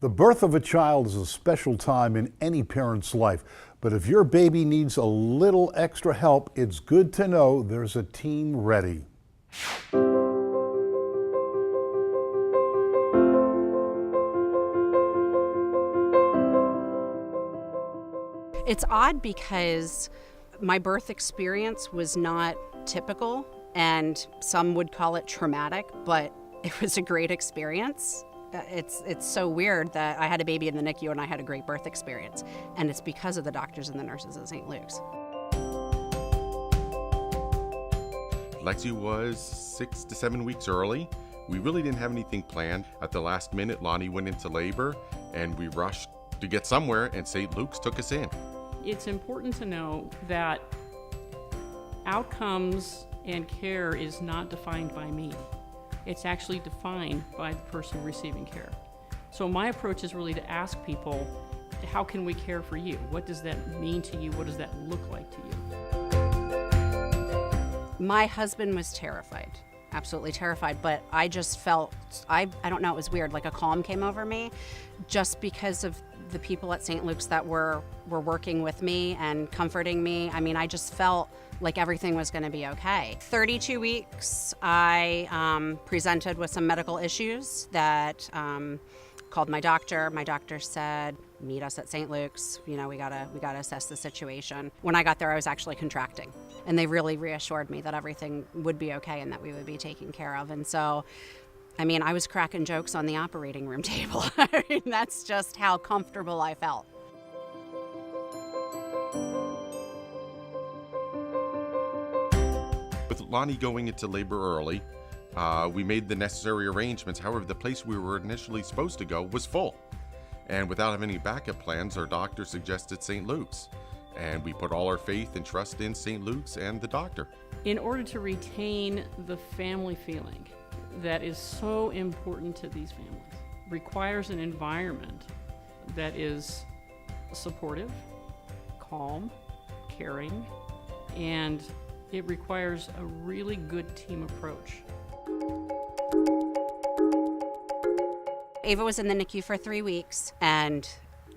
The birth of a child is a special time in any parent's life, but if your baby needs a little extra help, it's good to know there's a team ready. It's odd because my birth experience was not typical, and some would call it traumatic, but it was a great experience. It's so weird that I had a baby in the NICU and I had a great birth experience, and it's because of the doctors and the nurses at St. Luke's. Lexi was 6 to 7 weeks early. We really didn't have anything planned. At the last minute, Lonnie went into labor and we rushed to get somewhere, and St. Luke's took us in. It's important to know that outcomes and care is not defined by me. It's actually defined by the person receiving care. So my approach is really to ask people, how can we care for you? What does that mean to you? What does that look like to you? My husband was terrified, absolutely terrified, but I just felt, I don't know, it was weird, like a calm came over me just because of the people at St. Luke's that were working with me and comforting me. I mean, I just felt like everything was going to be okay. 32 weeks, I presented with some medical issues that called my doctor. My doctor said, meet us at St. Luke's. You know, we gotta assess the situation. When I got there, I was actually contracting, and they really reassured me that everything would be okay and that we would be taken care of. And so, I mean, I was cracking jokes on the operating room table. I mean, that's just how comfortable I felt. With Lonnie going into labor early, we made the necessary arrangements. However, the place we were initially supposed to go was full. And without having any backup plans, our doctor suggested St. Luke's. And we put all our faith and trust in St. Luke's and the doctor. In order to retain the family feeling that is so important to these families, requires an environment that is supportive, calm, caring, and it requires a really good team approach. Ava was in the NICU for 3 weeks, and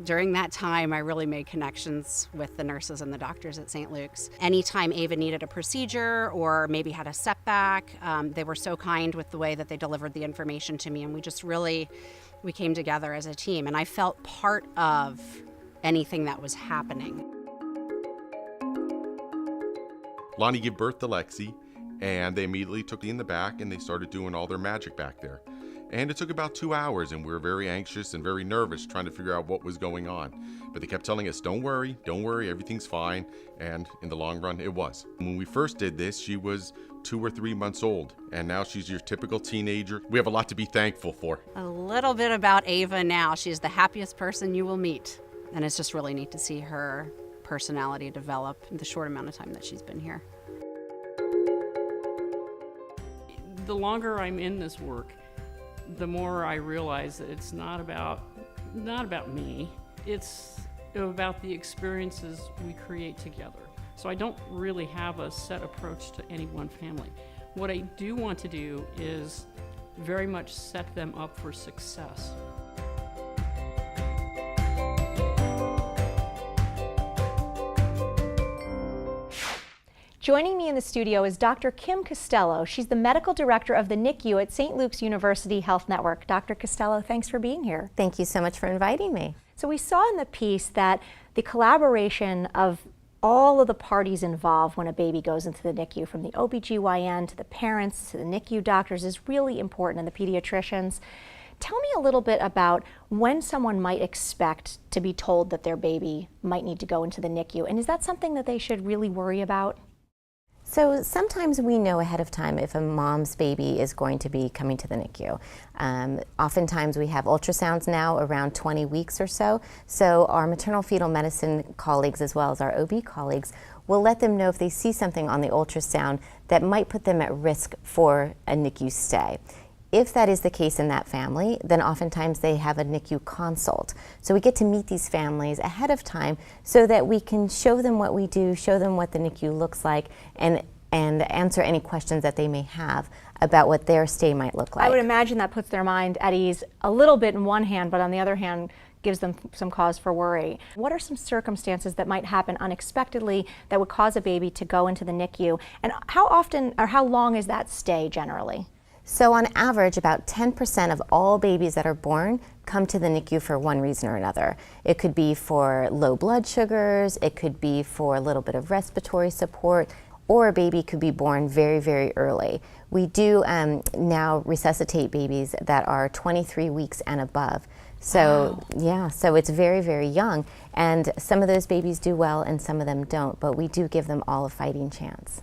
during that time, I really made connections with the nurses and the doctors at St. Luke's. Anytime Ava needed a procedure or maybe had a setback, they were so kind with the way that they delivered the information to me, and we came together as a team, and I felt part of anything that was happening. Lonnie gave birth to Lexi, and they immediately took me in the back and they started doing all their magic back there. And it took about 2 hours, and we were very anxious and very nervous trying to figure out what was going on. But they kept telling us, don't worry, everything's fine. And in the long run, it was. When we first did this, she was 2 or 3 months old, and now she's your typical teenager. We have a lot to be thankful for. A little bit about Ava now. She's the happiest person you will meet. And it's just really neat to see her personality develop in the short amount of time that she's been here. The longer I'm in this work, the more I realize that it's not about me. It's about the experiences we create together. So I don't really have a set approach to any one family. What I do want to do is very much set them up for success. Joining me in the studio is Dr. Kim Costello. She's the medical director of the NICU at St. Luke's University Health Network. Dr. Costello, thanks for being here. Thank you so much for inviting me. So we saw in the piece that the collaboration of all of the parties involved when a baby goes into the NICU, from the OBGYN to the parents to the NICU doctors, is really important, and the pediatricians. Tell me a little bit about when someone might expect to be told that their baby might need to go into the NICU, and is that something that they should really worry about? So sometimes we know ahead of time if a mom's baby is going to be coming to the NICU. Oftentimes we have ultrasounds now around 20 weeks or so. So our maternal fetal medicine colleagues, as well as our OB colleagues, will let them know if they see something on the ultrasound that might put them at risk for a NICU stay. If that is the case in that family, then oftentimes they have a NICU consult. So we get to meet these families ahead of time so that we can show them what we do, show them what the NICU looks like, and and answer any questions that they may have about what their stay might look like. I would imagine that puts their mind at ease a little bit in one hand, but on the other hand, gives them some cause for worry. What are some circumstances that might happen unexpectedly that would cause a baby to go into the NICU? And how often or how long is that stay generally? So on average, about 10% of all babies that are born come to the NICU for one reason or another. It could be for low blood sugars, it could be for a little bit of respiratory support, or a baby could be born very, very early. We do now resuscitate babies that are 23 weeks and above. So wow. Yeah, so it's very, very young, and some of those babies do well and some of them don't, but we do give them all a fighting chance.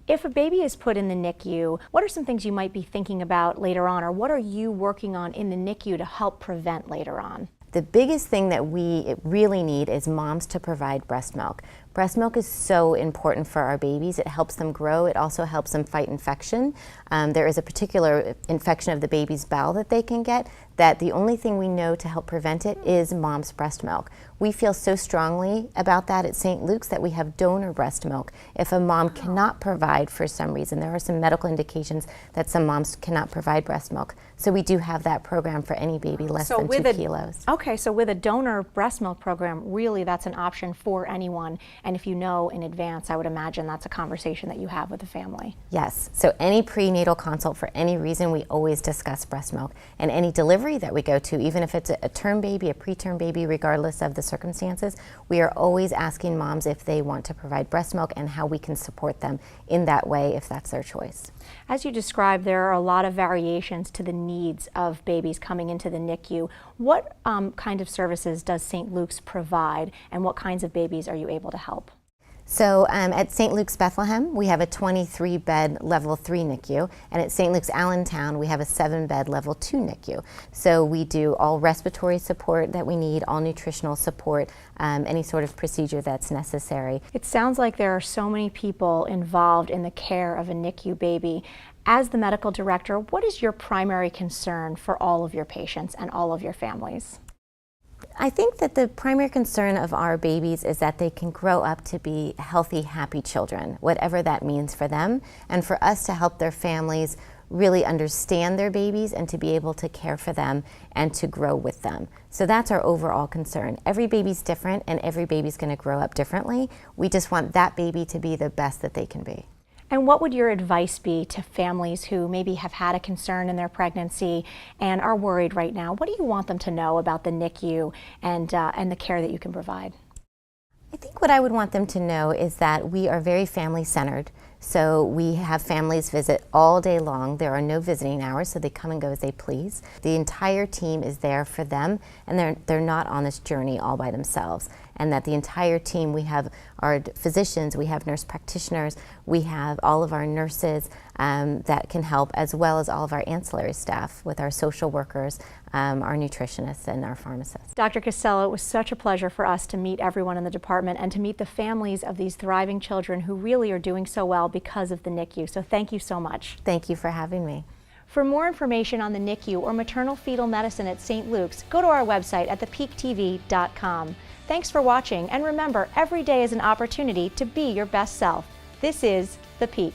If a baby is put in the NICU, what are some things you might be thinking about later on, or what are you working on in the NICU to help prevent later on? The biggest thing that we really need is moms to provide breast milk. Breast milk is so important for our babies. It helps them grow. It also helps them fight infection. There is a particular infection of the baby's bowel that they can get that the only thing we know to help prevent it is mom's breast milk. We feel so strongly about that at St. Luke's that we have donor breast milk. If a mom cannot provide for some reason, there are some medical indications that some moms cannot provide breast milk. So we do have that program for any baby less than 2 kilos. Okay, so with a donor breast milk program, really that's an option for anyone. And if you know in advance, I would imagine that's a conversation that you have with the family. Yes, so any prenatal consult for any reason, we always discuss breast milk. And any delivery that we go to, even if it's a term baby, a preterm baby, regardless of the circumstances, we are always asking moms if they want to provide breast milk and how we can support them in that way if that's their choice. As you described, there are a lot of variations to the needs of babies coming into the NICU. What kind of services does St. Luke's provide, and what kinds of babies are you able to help? So at St. Luke's Bethlehem, we have a 23-bed level 3 NICU, and at St. Luke's Allentown, we have a 7-bed level 2 NICU. So we do all respiratory support that we need, all nutritional support, any sort of procedure that's necessary. It sounds like there are so many people involved in the care of a NICU baby. As the medical director, what is your primary concern for all of your patients and all of your families? I think that the primary concern of our babies is that they can grow up to be healthy, happy children, whatever that means for them, and for us to help their families really understand their babies and to be able to care for them and to grow with them. So that's our overall concern. Every baby's different and every baby's going to grow up differently. We just want that baby to be the best that they can be. And what would your advice be to families who maybe have had a concern in their pregnancy and are worried right now? What do you want them to know about the NICU and the care that you can provide? I think what I would want them to know is that we are very family-centered. So we have families visit all day long. There are no visiting hours, so they come and go as they please. The entire team is there for them, and they're not on this journey all by themselves. And that the entire team, we have our physicians, we have nurse practitioners, we have all of our nurses that can help, as well as all of our ancillary staff with our social workers, our nutritionists, and our pharmacists. Dr. Costello, it was such a pleasure for us to meet everyone in the department and to meet the families of these thriving children who really are doing so well because of the NICU. So thank you so much. Thank you for having me. For more information on the NICU or maternal fetal medicine at St. Luke's, go to our website at thepeaktv.com. Thanks for watching, and remember, every day is an opportunity to be your best self. This is The Peak.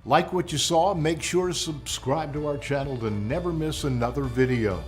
Like what you saw, make sure to subscribe to our channel to never miss another video.